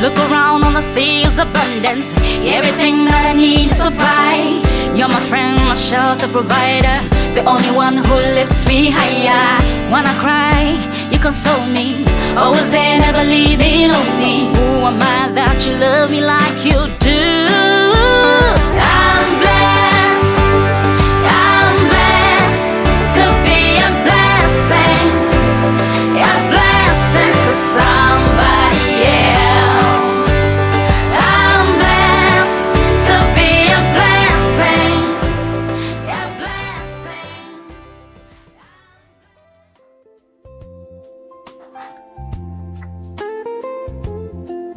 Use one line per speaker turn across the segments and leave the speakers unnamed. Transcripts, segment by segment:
Look around on the sea's abundance. Everything that I need is supply. You're my friend, my shelter provider, the only one who lifts me higher. When I cry, you console me. Always there, never leaving me. Who am I that you love me like you do? I'm blessed. I'm blessed to be a blessing. A blessing to somebody else. I'm blessed to be a blessing. A blessing.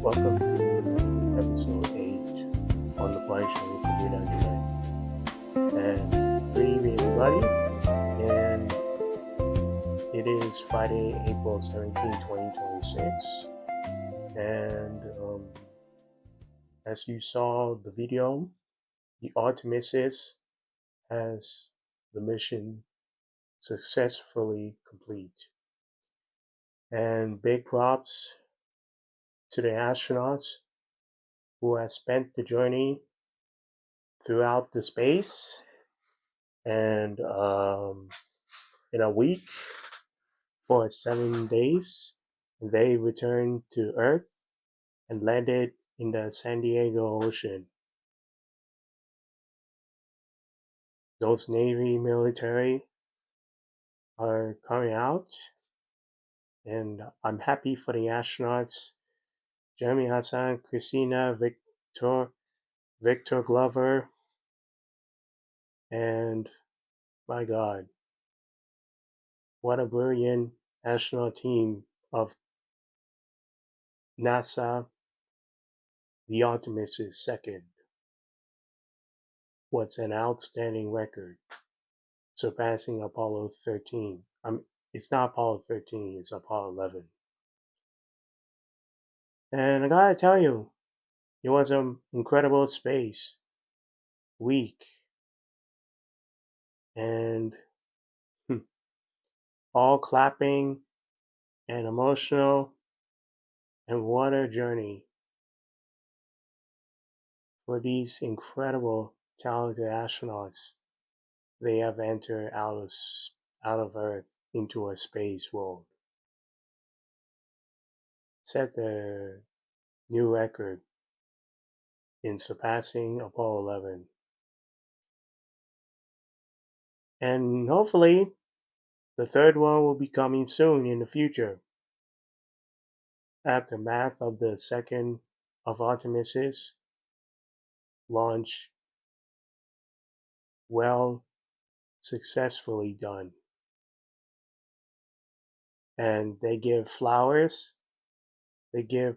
Welcome to episode 8 on the Blind Show with Kwabena Agyemang. And good evening, everybody. And it is Friday, April 17, 2026. And as you saw the video, the Artemis has the mission successfully complete. And big props to the astronauts who have spent the journey throughout the space, and in a week for 7 days they returned to Earth and landed in the San Diego Ocean. Those Navy military are coming out, and I'm happy for the astronauts, Jeremy Hassan, Christina, Victor Glover, and my God, what a brilliant astronaut team of NASA. The Artemis is second. What's an outstanding record, surpassing Apollo 13. It's not Apollo 13, it's Apollo 11. And I gotta tell you, it was an incredible space week. And all clapping and emotional, and what a journey for these incredible, talented astronauts. They have entered out of Earth into a space world. Set the new record in surpassing Apollo 11. And hopefully, the third one will be coming soon in the future. Aftermath of the second of Artemis's launch, well, successfully done. And they give flowers, they give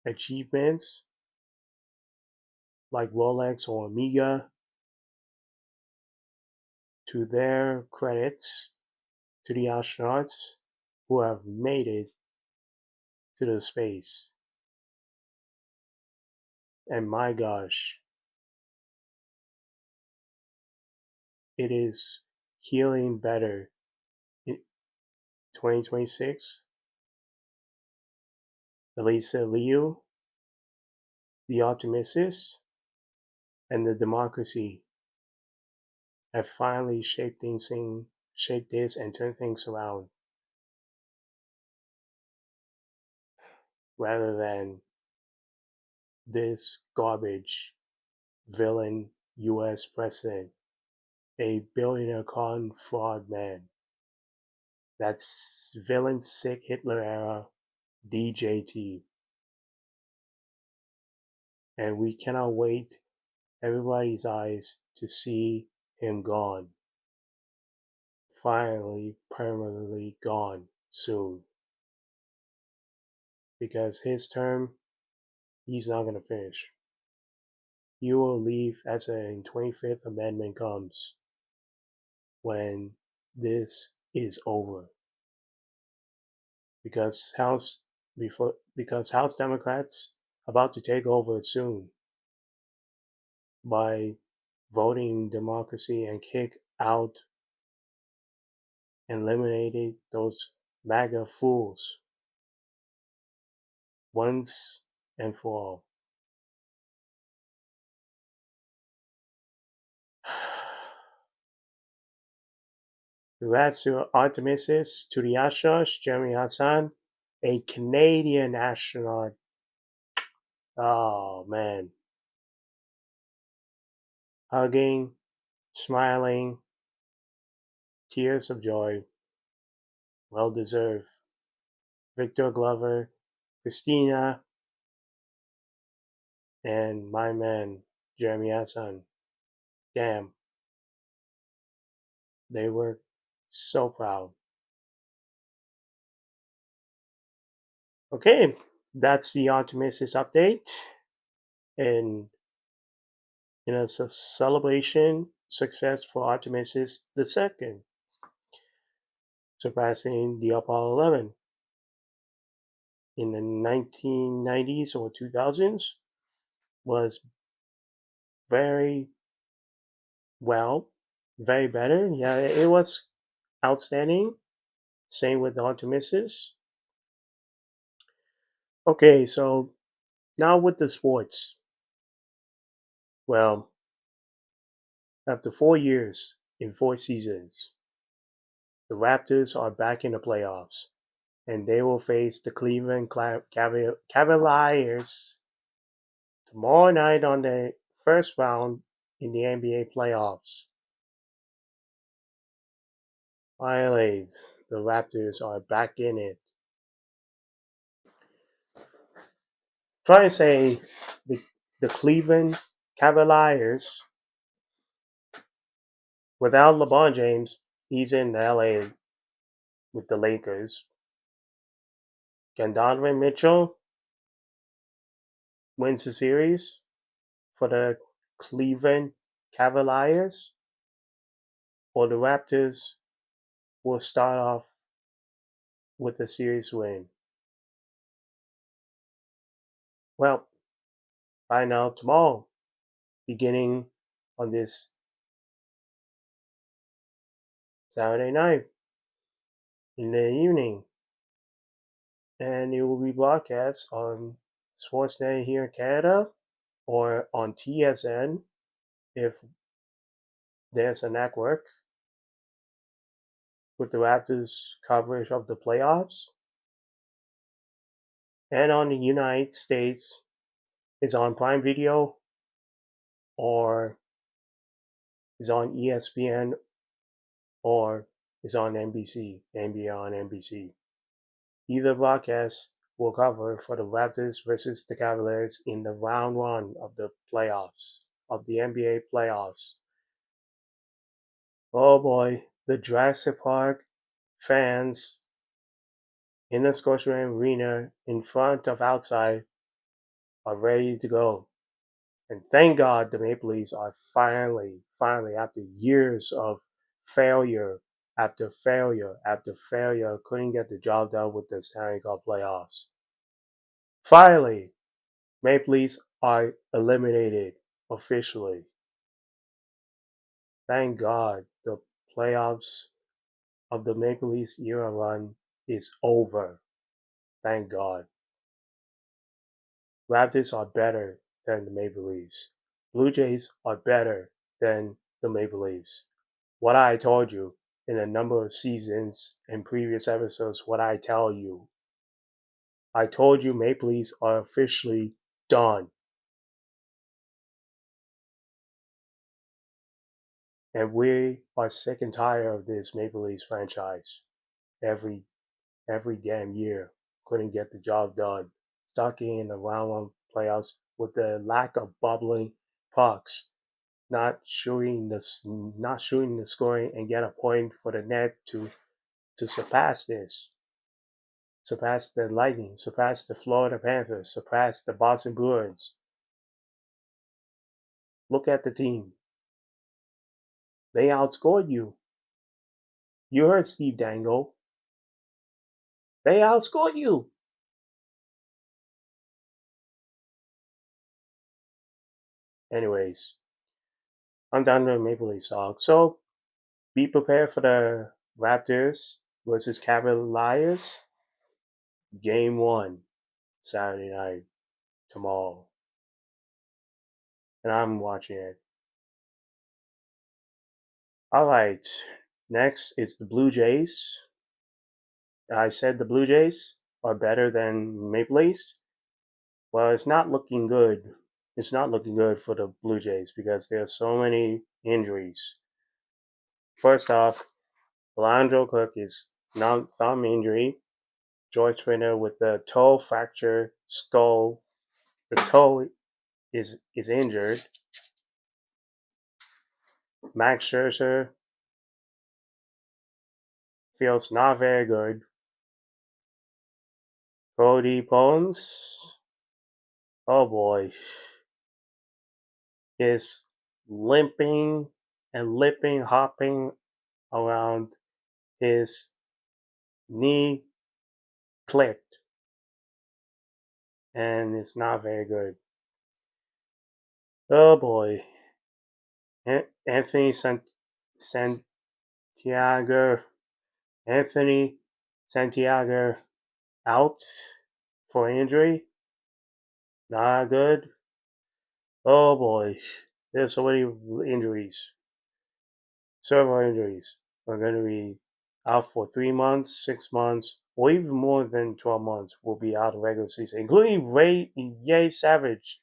achievements like Rolex or Omega to their credits to the astronauts who have made it to the space. And my gosh, it is healing better in 2026. Elisa Liu, the Optimists, and the Democracy have finally shaped this and turned things around, rather than this garbage villain US president, a billionaire con fraud man. That's villain sick Hitler era DJT. And we cannot wait everybody's eyes to see him gone. Finally, permanently gone soon. Because his term, he's not going to finish. He will leave as the 25th Amendment comes, when this is over. Because House Democrats about to take over soon by voting democracy and kick out and eliminating those MAGA fools once and for all. Congrats to Artemis to the astronauts, Jeremy Hassan, a Canadian astronaut. Oh man. Hugging, smiling, tears of joy. Well deserved. Victor Glover, Christina, and my man, Jeremy Hassan. Damn. They were so proud. Okay, that's the Optimistic update. And it's a celebration success for Optimistic the second, surpassing the Apollo 11 in the 1990s or 2000s was very well, very better. Yeah, it was outstanding. Same with the Optimistic. Okay, so now with the sports. Well, after 4 years in 4 seasons, the Raptors are back in the playoffs, and they will face the Cleveland Cavaliers tomorrow night on the first round in the NBA playoffs. Finally, the Raptors are back in it. Try to say the Cleveland Cavaliers without LeBron James, he's in LA with the Lakers. Can Donovan Mitchell wins the series for the Cleveland Cavaliers? Or the Raptors will start off with a series win? Well, find out tomorrow, beginning on this Saturday night in the evening. And it will be broadcast on Sportsnet here in Canada or on TSN if there's a network with the Raptors coverage of the playoffs. And on the United States, is on Prime Video or is on ESPN or is on NBC, NBA on NBC. Either broadcast will cover for the Raptors versus the Cavaliers in the round one of the playoffs, of the NBA playoffs. Oh boy, the Jurassic Park fans in the Scotiabank Arena in front of outside are ready to go. And thank God the Maple Leafs are finally, after years of failure after failure after failure, couldn't get the job done with the Stanley Cup playoffs. Finally, Maple Leafs are eliminated officially. Thank God the playoffs of the Maple Leafs era run is over. Thank God. Raptors are better than the Maple Leafs. Blue Jays are better than the Maple Leafs. What I told you in a number of seasons and previous episodes, what I tell you. I told you Maple Leafs are officially done. And we are sick and tired of this Maple Leafs franchise. Every damn year couldn't get the job done. Stuck in the round one playoffs with the lack of bubbling pucks, not shooting the scoring and get a point for the net to surpass this. Surpass the Lightning, surpass the Florida Panthers, surpass the Boston Bruins. Look at the team. They outscored you. You heard Steve Dangle. They outscored you. Anyways, I'm done with Maple Leafs talk. So be prepared for the Raptors versus Cavaliers game one. Saturday night tomorrow, and I'm watching it. All right, next is the Blue Jays. I said the Blue Jays are better than Maple Leafs. Well, it's not looking good. It's not looking good for the Blue Jays because there are so many injuries. First off, Alondro Cook is thumb injury. George Springer with the toe fracture skull. The toe is injured. Max Scherzer feels not very good. Cody Bones, oh boy, is limping and lipping, hopping around. His knee clicked, and it's not very good. Oh boy, Anthony Santiago, Anthony Santiago out for injury. Not good. Oh boy, there's so many injuries. Several injuries are going to be out for 3 months, 6 months, or even more than 12 months will be out of regular season, including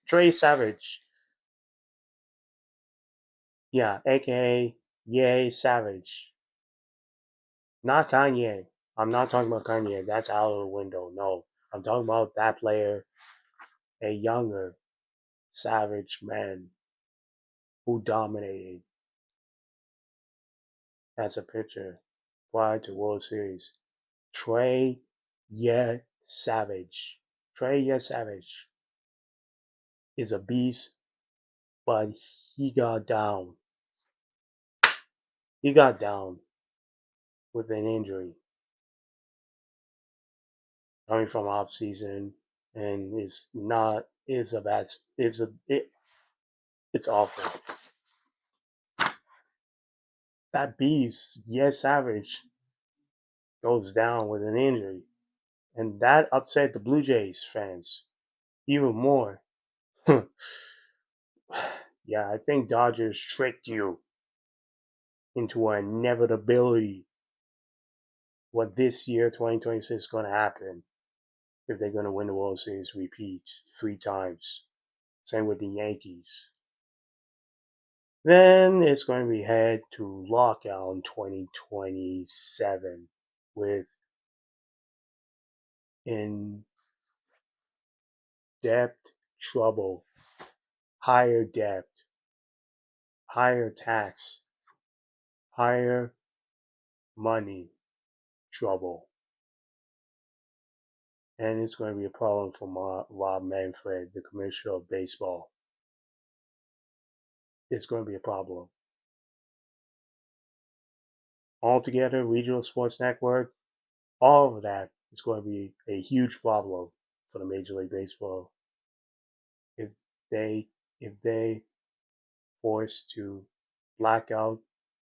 Trey Savage. Yeah, aka Yay Savage. Not Kanye. I'm not talking about Kanye. That's out of the window. No. I'm talking about that player, a younger, savage man who dominated as a pitcher prior to World Series. Trey Savage. Trey Savage is a beast, but he got down. He got down with an injury coming from off season, and it's awful. That beast, Savage, goes down with an injury, and that upset the Blue Jays fans even more. Yeah, I think Dodgers tricked you into an inevitability what this year, 2026, is going to happen if they're going to win the World Series repeat 3 times. Same with the Yankees. Then it's going to be head to lockout in 2027 with in-depth trouble, higher debt, higher tax, higher money trouble. And it's going to be a problem for Rob Manfred, the commissioner of baseball. It's going to be a problem. Altogether, regional sports network, all of that is going to be a huge problem for the Major League Baseball if they forced to black out,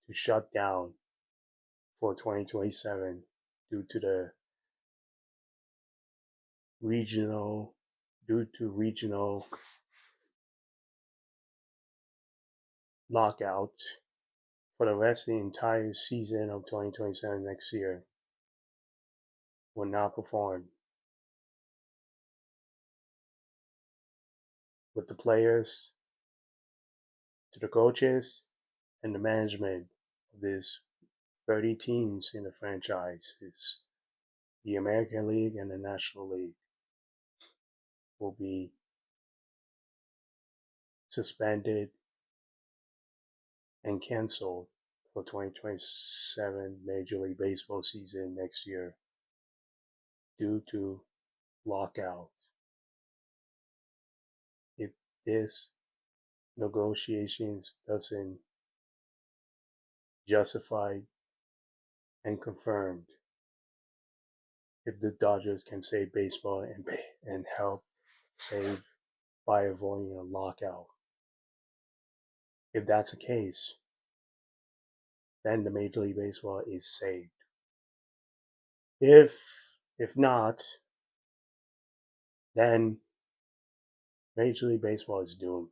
to shut down for 2027 due to the regional lockout for the rest of the entire season of 2027 next year will not perform. With the players, to the coaches, and the management of these 30 teams in the franchises, the American League and the National League will be suspended and canceled for 2027 Major League Baseball season next year due to lockout. If this negotiations doesn't justify and confirmed, if the Dodgers can save baseball and help save by avoiding a lockout, if that's the case, then the Major League Baseball is saved. If not, then Major League Baseball is doomed.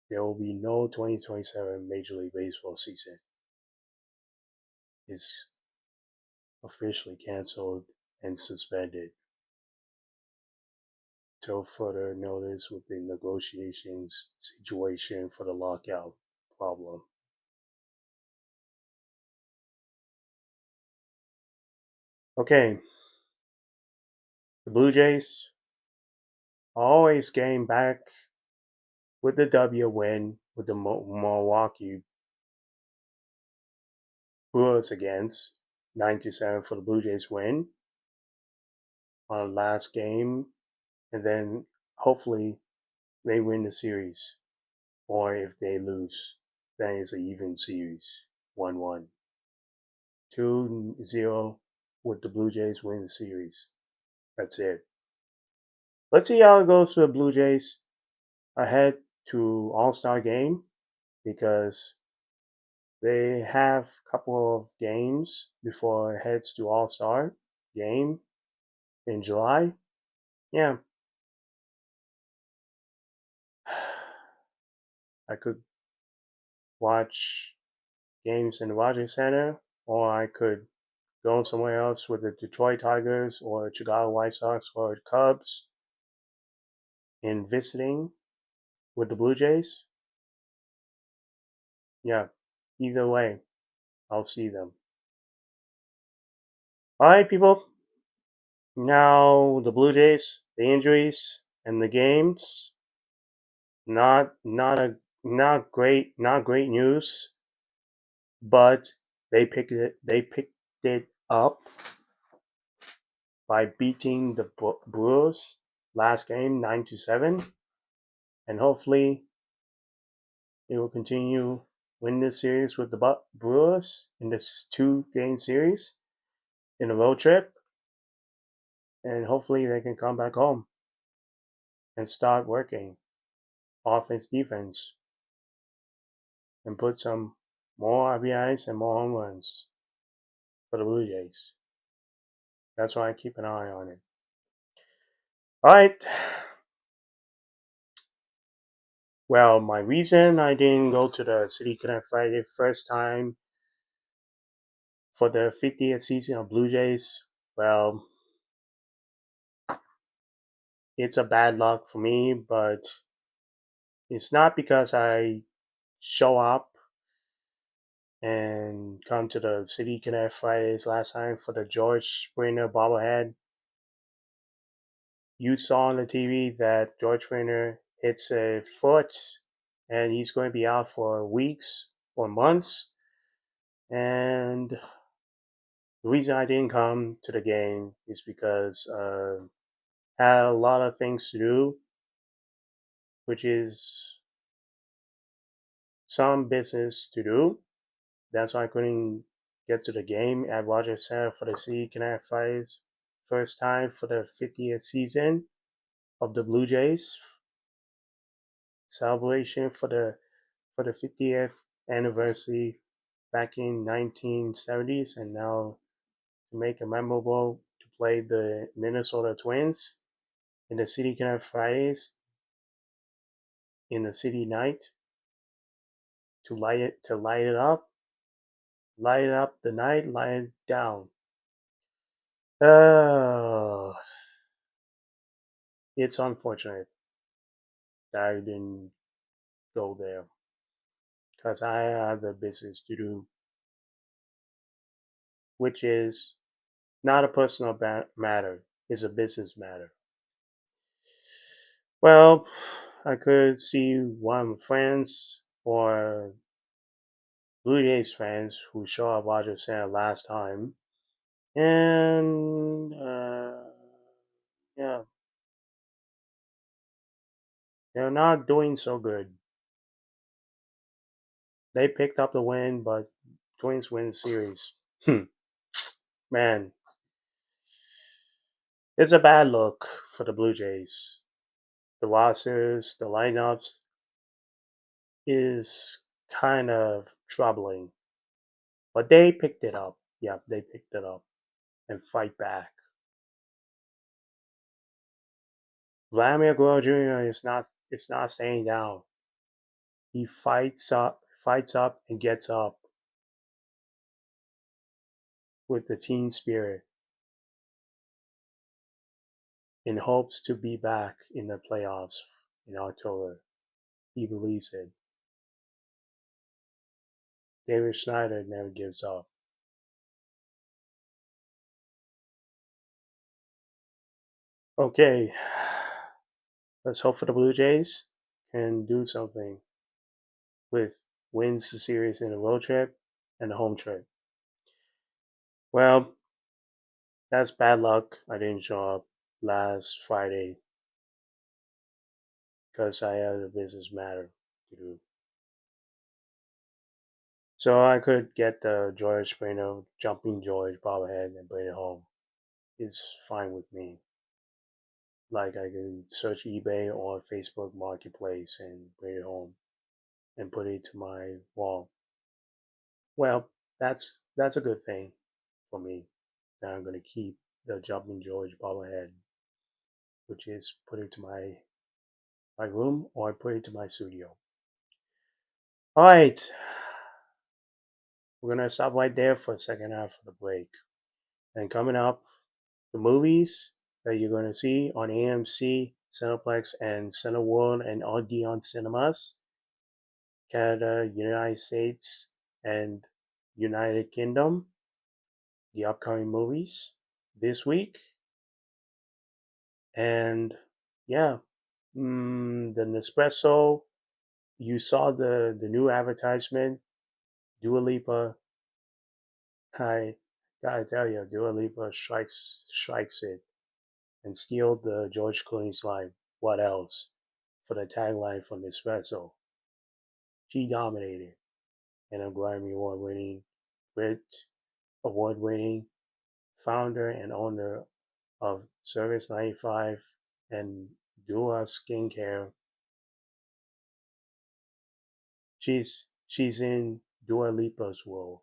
There will be no 2027 Major League Baseball season. It's officially canceled and suspended till further notice with the negotiations situation for the lockout problem. Okay, the Blue Jays always came back with the W win with the Milwaukee Brewers against 9-7 for the Blue Jays win on last game, and then hopefully they win the series, or if they lose, then it's an even series, 1-1. 2-0 with the Blue Jays win the series. That's it. Let's see how it goes for the Blue Jays ahead to All-Star game, because they have a couple of games before it heads to All-Star game in July. Yeah. I could watch games in the Rogers Center, or I could go somewhere else with the Detroit Tigers or Chicago White Sox or the Cubs and visiting with the Blue Jays. Yeah, either way, I'll see them. All right, people. Now the Blue Jays, the injuries and the games. Not great news, but they picked it up by beating the Brewers last game 9-7, and hopefully they will continue win this series with the Brewers in this 2-game series in a road trip, and hopefully they can come back home and start working offense defense and put some more RBIs and more home runs for the Blue Jays. That's why I keep an eye on it. All right. Well, my reason I didn't go to the City Connect Friday first time for the 50th season of Blue Jays, well, it's a bad luck for me, but it's not because I show up and come to the City Connect Fridays last time for the George Springer bobblehead. You saw on the TV that George Springer hits a foot and he's going to be out for weeks or months. And the reason I didn't come to the game is because I had a lot of things to do, which is some business to do. That's why I couldn't get to the game at Rogers Center for the City Connect Fridays first time for the 50th season of the Blue Jays celebration for the 50th anniversary back in 1970s, and now to make it memorable to play the Minnesota Twins in the City Connect Fridays in the city night to light it up the night, light it down. Uh, it's unfortunate that I didn't go there because I have the business to do, which is not a personal matter, it's a business matter. Well, I could see one of my friends or Blue Jays fans who saw Roger Center last time, and yeah, they're not doing so good. They picked up the win, but Twins win the series. Man, it's a bad look for the Blue Jays. The rosters, the lineups is kind of troubling. But they picked it up. Yeah, they picked it up. and fight back. Vladimir Guerrero Jr. is not staying down. He fights up and gets up with the team spirit in hopes to be back in the playoffs in October. He believes it. David Schneider never gives up. Okay, let's hope for the Blue Jays can do something with wins the series in the road trip and the home trip. Well, that's bad luck. I didn't show up last Friday because I had a business matter to do. So I could get the George Springer Jumping George bobblehead and bring it home. It's fine with me. Like I can search eBay or Facebook Marketplace and bring it home and put it to my wall. Well, that's a good thing for me. Now I'm gonna keep the Jumping George bobblehead, which is put it to my room or put it to my studio. All right, we're gonna stop right there for the second half of the break. And coming up, the movies that you're gonna see on AMC, Cineplex, and Cineworld and Odeon Cinemas, Canada, United States, and United Kingdom. The upcoming movies this week, and yeah, the Nespresso. You saw the new advertisement. Dua Lipa. I gotta tell you, Dua Lipa strikes it and steal the George Clooney's line. What else? For the tagline from Nespresso. She dominated, and a Grammy Brit Award winning founder and owner of Service 95 and Dua Skincare. She's in Dua Lipa's world.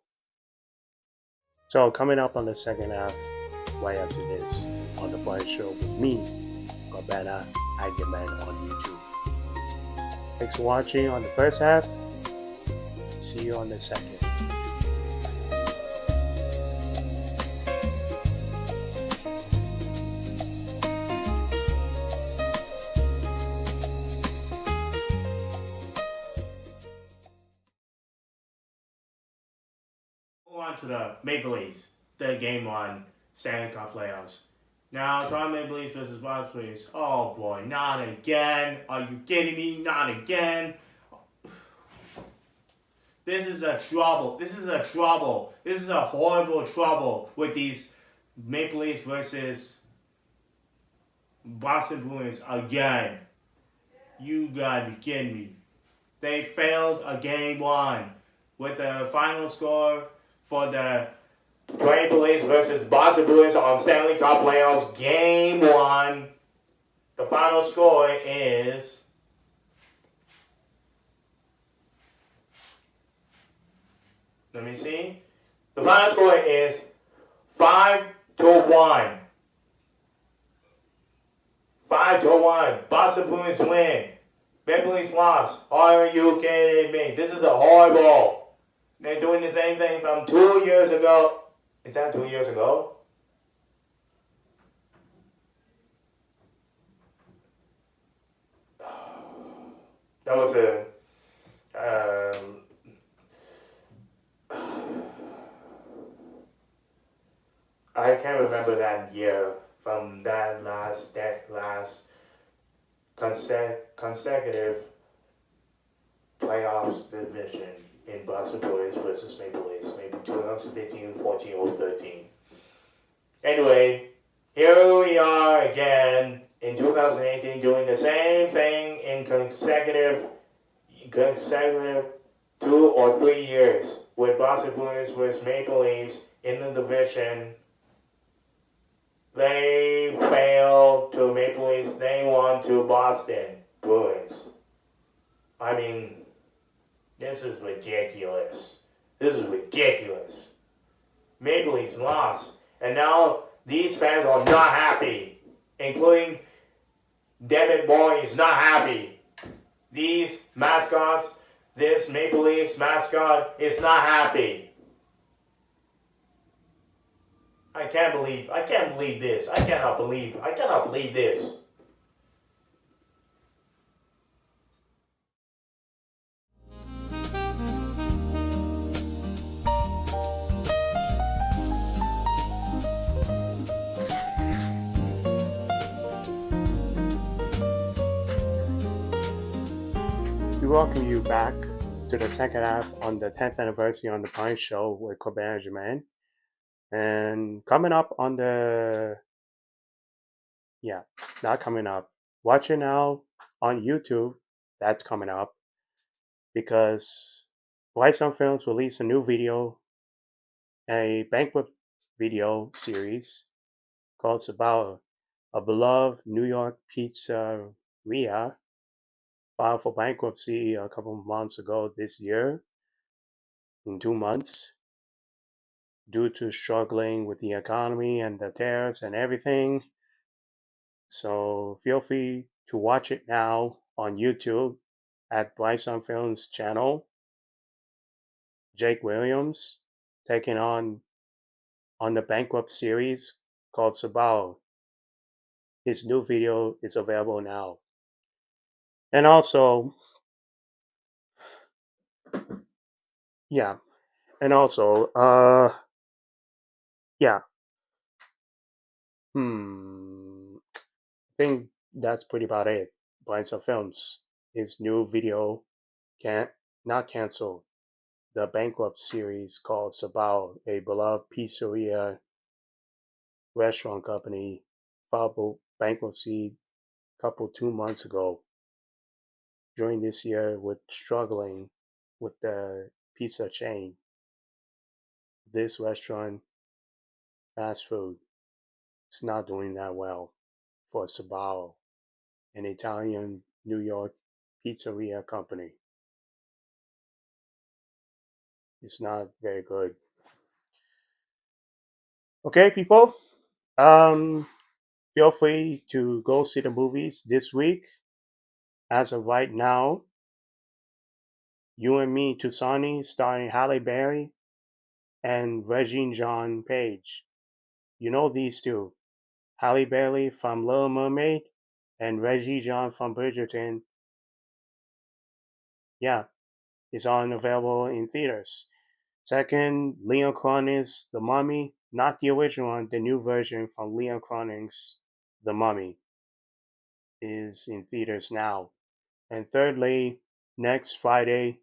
So coming up on the second half, right after this, on the Bright Show with me, Kwabena, Agyemang on YouTube. Thanks for watching on the first half. See you on the second.
On to the Maple Leafs, the Game 1 Stanley Cup playoffs. Now, Toronto Maple Leafs versus Boston Bruins. Oh boy, not again. Are you kidding me? Not again. This is a trouble. This is a trouble. This is a horrible trouble with these Maple Leafs versus Boston Bruins again. You gotta be kidding me. They failed a Game 1 with a final score for the Maple Leafs versus Boston Bruins on Stanley Cup playoffs Game 1. The final score is let me see. The final score is 5-1. 5-1. Boston Bruins win. Maple Leafs lost. Are you kidding me? This is a horrible. They're doing the same thing from 2 years ago. Is that 2 years ago? That was a I can't remember that year from that last consecutive playoffs division in Boston Bruins versus Maple Leafs, maybe 2015, 14, or 13. Anyway, here we are again in 2018 doing the same thing in consecutive 2 or 3 years with Boston Bruins versus Maple Leafs in the division. They failed to Maple Leafs. They won to Boston Bruins. I mean, this is ridiculous. This is ridiculous. Maple Leafs lost. And now these fans are not happy, including David Boy is not happy. These mascots, this Maple Leafs mascot is not happy. I can't believe this. I cannot believe this.
We welcome you back to the second half on the 10th anniversary on the Pine Show with Kwabena Agyemang. And coming up on the, not coming up, watch it now on YouTube. That's coming up because White Films released a new video, a banquet video series called Sabao, a beloved New York pizzeria filed for bankruptcy a couple of months ago this year, in 2 months, due to struggling with the economy and the tariffs and everything. So feel free to watch it now on YouTube at Bryson Films channel. Jake Williams taking on the bankrupt series called Sabao. His new video is available now. And also, yeah, and also, yeah, I think that's pretty about it. Bryson Films, his new video can't not canceled. The bankrupt series called Sabao, a beloved pizzeria restaurant company, filed bankruptcy couple 2 months ago. During this year, with struggling with the pizza chain, this restaurant, fast food, is not doing that well for Sabao, an Italian New York pizzeria company. It's not very good. Okay, people. Feel free to go see the movies this week. As of right now, You and Me to Sonny, starring Halle Berry and Regine John Page. You know these two. Halle Berry from Little Mermaid and Reggie John from Bridgerton. Yeah, it's on available in theaters. Second, Leon Cronin's The Mummy, not the original one, the new version from Leon Cronin's The Mummy is in theaters now. And thirdly, next Friday,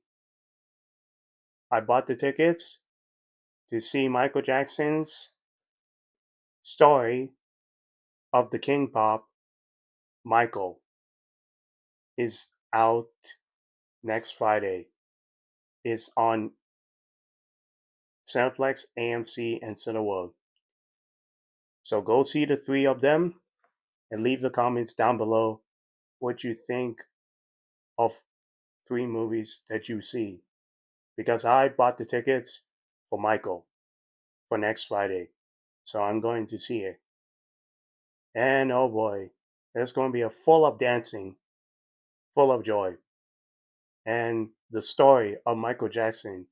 I bought the tickets to see Michael Jackson's story of the King Pop, Michael, is out next Friday. It's on Cineplex, AMC, and Cineworld. So go see the three of them and leave the comments down below what you think of three movies that you see. Because I bought the tickets for Michael for next Friday. So I'm going to see it. And oh boy, there's going to be a full of dancing, full of joy. And the story of Michael Jackson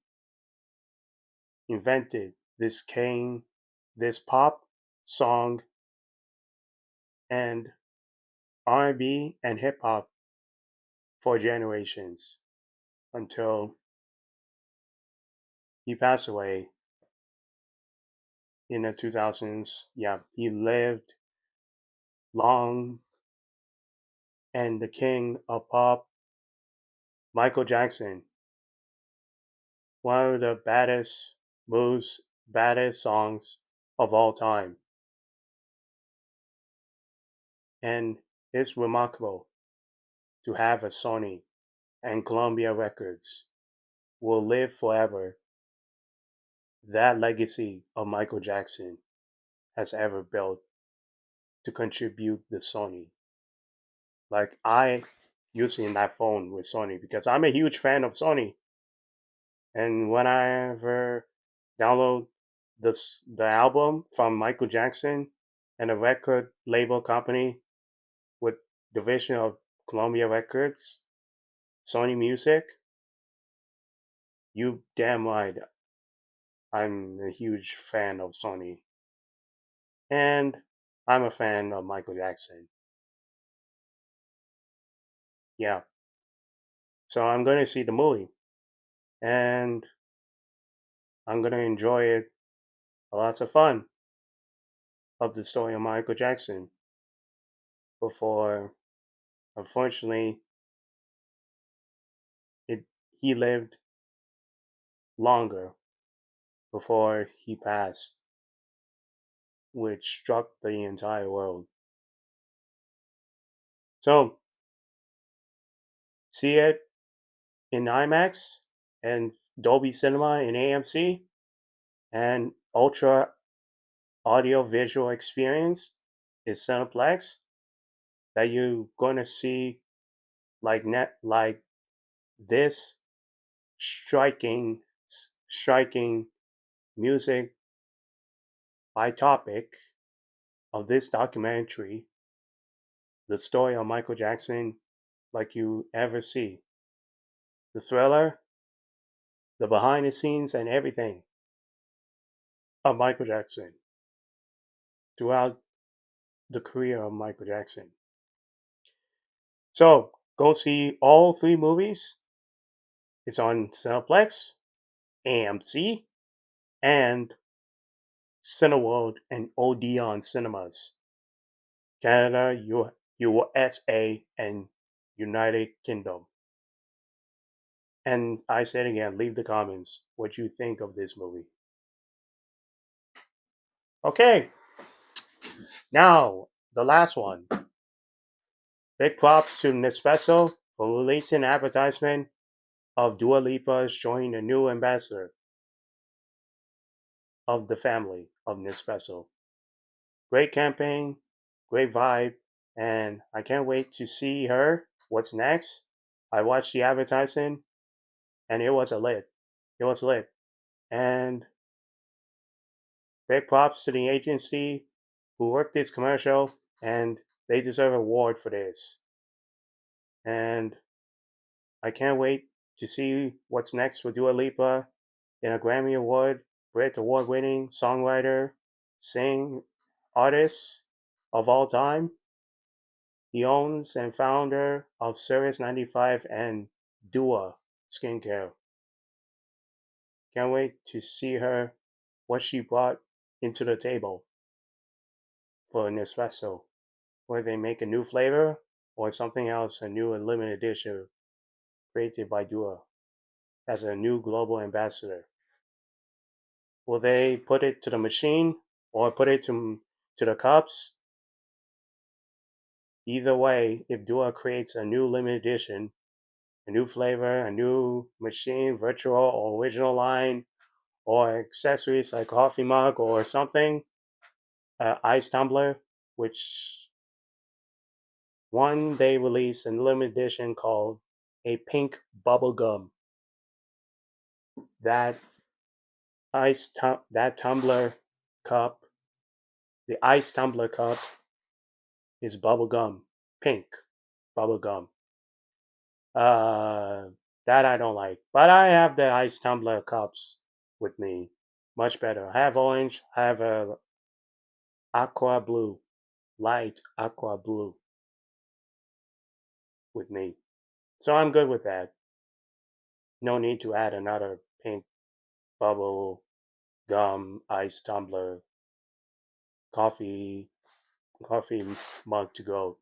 invented this pop song and R&B and hip hop for generations until he passed away in the 2000s. Yeah, he lived long, and the king of pop, Michael Jackson, one of the baddest songs of all time. And it's remarkable to have a Sony and Columbia Records will live forever. That legacy of Michael Jackson has ever built to contribute the Sony. Like I using that phone with Sony because I'm a huge fan of Sony. And when I ever download the album from Michael Jackson and a record label company with division of Columbia Records, Sony Music, you damn right. I'm a huge fan of Sony, and I'm a fan of Michael Jackson. Yeah, so I'm going to see the movie, and I'm going to enjoy it. Lots of fun of the story of Michael Jackson before, unfortunately, it he lived longer before he passed, which struck the entire world. So see it in IMAX and Dolby Cinema in AMC and Ultra Audio Visual Experience is Cineplex that you're going to see like this striking striking music by topic of this documentary, the story of Michael Jackson, like you ever see. The thriller, the behind the scenes, and everything of Michael Jackson throughout the career of Michael Jackson. So go see all three movies. It's on Cineplex, AMC, and Cineworld and Odeon Cinemas, Canada, USA, and United Kingdom. And I said again, leave the comments what you think of this movie. Okay, now the last one. Big props to Nespresso for releasing advertisement of Dua Lipa's joining a new ambassador of the family of Nespresso. Great campaign, great vibe, and I can't wait to see her. What's next? I watched the advertising and it was a lit. It was lit. And big props to the agency who worked this commercial, and they deserve an award for this. And I can't wait to see what's next for Dua Lipa in a Grammy Award, Brit Award winning songwriter, sing artist of all time. He owns and founder of Service 95 and Dua Skincare. Can't wait to see her, what she brought into the table for Nespresso, whether they make a new flavor or something else, a new and limited edition created by Dua as a new global ambassador. Will they put it to the machine or put it to the cups? Either way, if Dua creates a new limited edition, a new flavor, a new machine, virtual or original line, or accessories like coffee mug or something, ice tumbler, which one they released a limited edition called a pink bubble gum. That that tumbler cup, the ice tumbler cup, is bubble gum, pink bubble gum. Uh, that I don't like, but I have the ice tumbler cups with me, much better. I have orange, I have a aqua blue, light aqua blue with me. So I'm good with that. No need to add another pink bubble gum ice tumbler coffee coffee mug to go.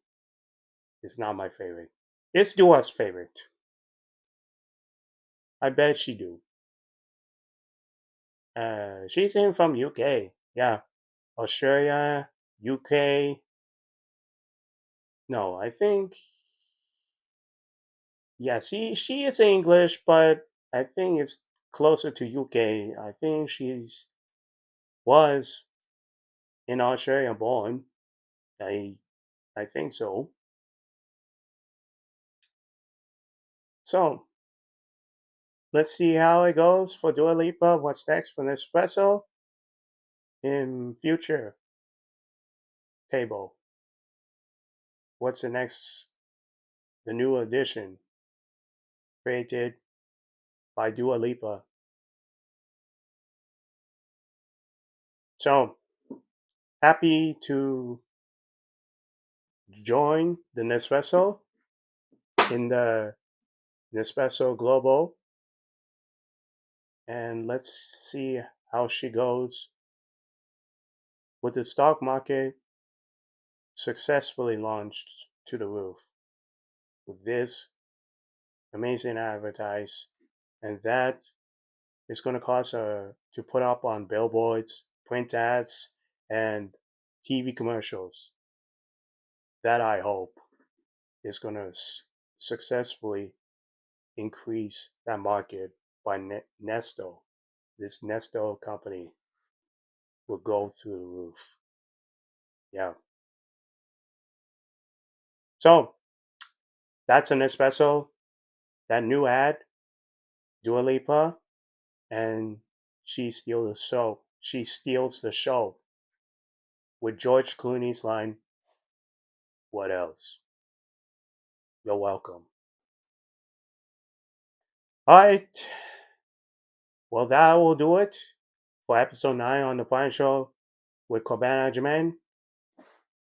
It's not my favorite. It's Dua's favorite. I bet she do. She's in from UK. Yeah, Australia, UK. No, I think yeah. She is English, but I think it's closer to UK. I think she's was in Australia born. I I think so. So let's see how it goes for Dua Lipa. What's next for Nespresso? in future table, what's the new edition created by Dua Lipa. So happy to join the Nespresso in the Nespresso Global, and let's see how she goes with the stock market successfully launched to the roof with this amazing advertise, and that is going to cause her to put up on billboards, print ads, and TV commercials. That I hope is going to successfully increase that market by Nesto. This Nesto company will go through the roof. Yeah. So that's an espresso. That new ad, Dua Lipa, and she steals the show. She steals the show with George Clooney's line, "What else?" You're welcome. All right. Well, that will do it for episode 9 on The Brian Show with Kwabena Agyemang.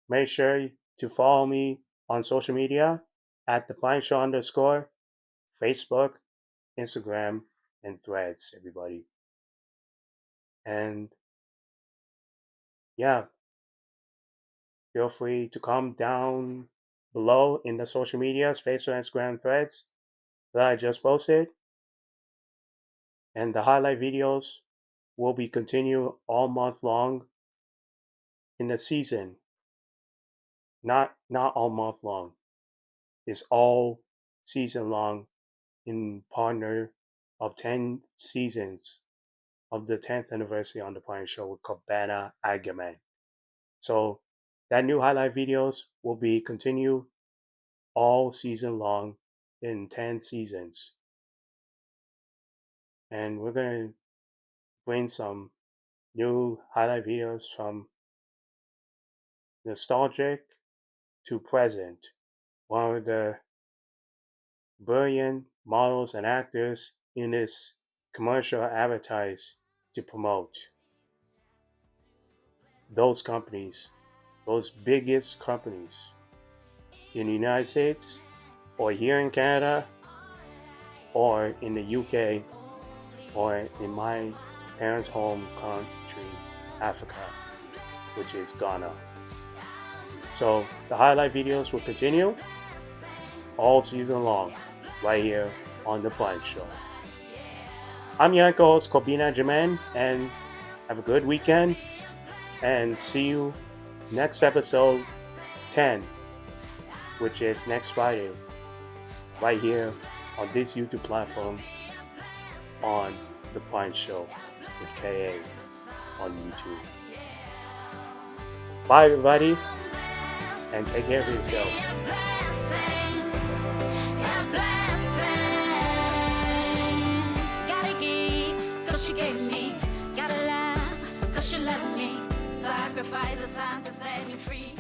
Make sure to follow me on social media at The Brian Show _ Facebook, Instagram, and Threads, everybody. And yeah, feel free to comment down below in the social medias, Facebook, Instagram, Threads that I just posted. And the highlight videos will be continued all month long in the season. Not all month long. It's all season long in partner of 10 seasons of the 10th anniversary on the Brian Show with Kwabena Agyemang. So that new highlight videos will be continued all season long in 10 seasons. And we're going to bring some new highlight videos from nostalgic to present. One of the brilliant models and actors in this commercial advertise to promote those companies, those biggest companies in the United States or here in Canada or in the UK or in my parents' home country, Africa, which is Ghana. So the highlight videos will continue all season long right here on The Brian Show. I'm your host, Kwabena Agyemang, and have a good weekend, and see you next episode 10, which is next Friday, right here on this YouTube platform on The Brian Show with KA on YouTube. Bye everybody, and take care of yourself.
She gave me, gotta laugh, cause she loved me. Sacrifice the sign to set me free.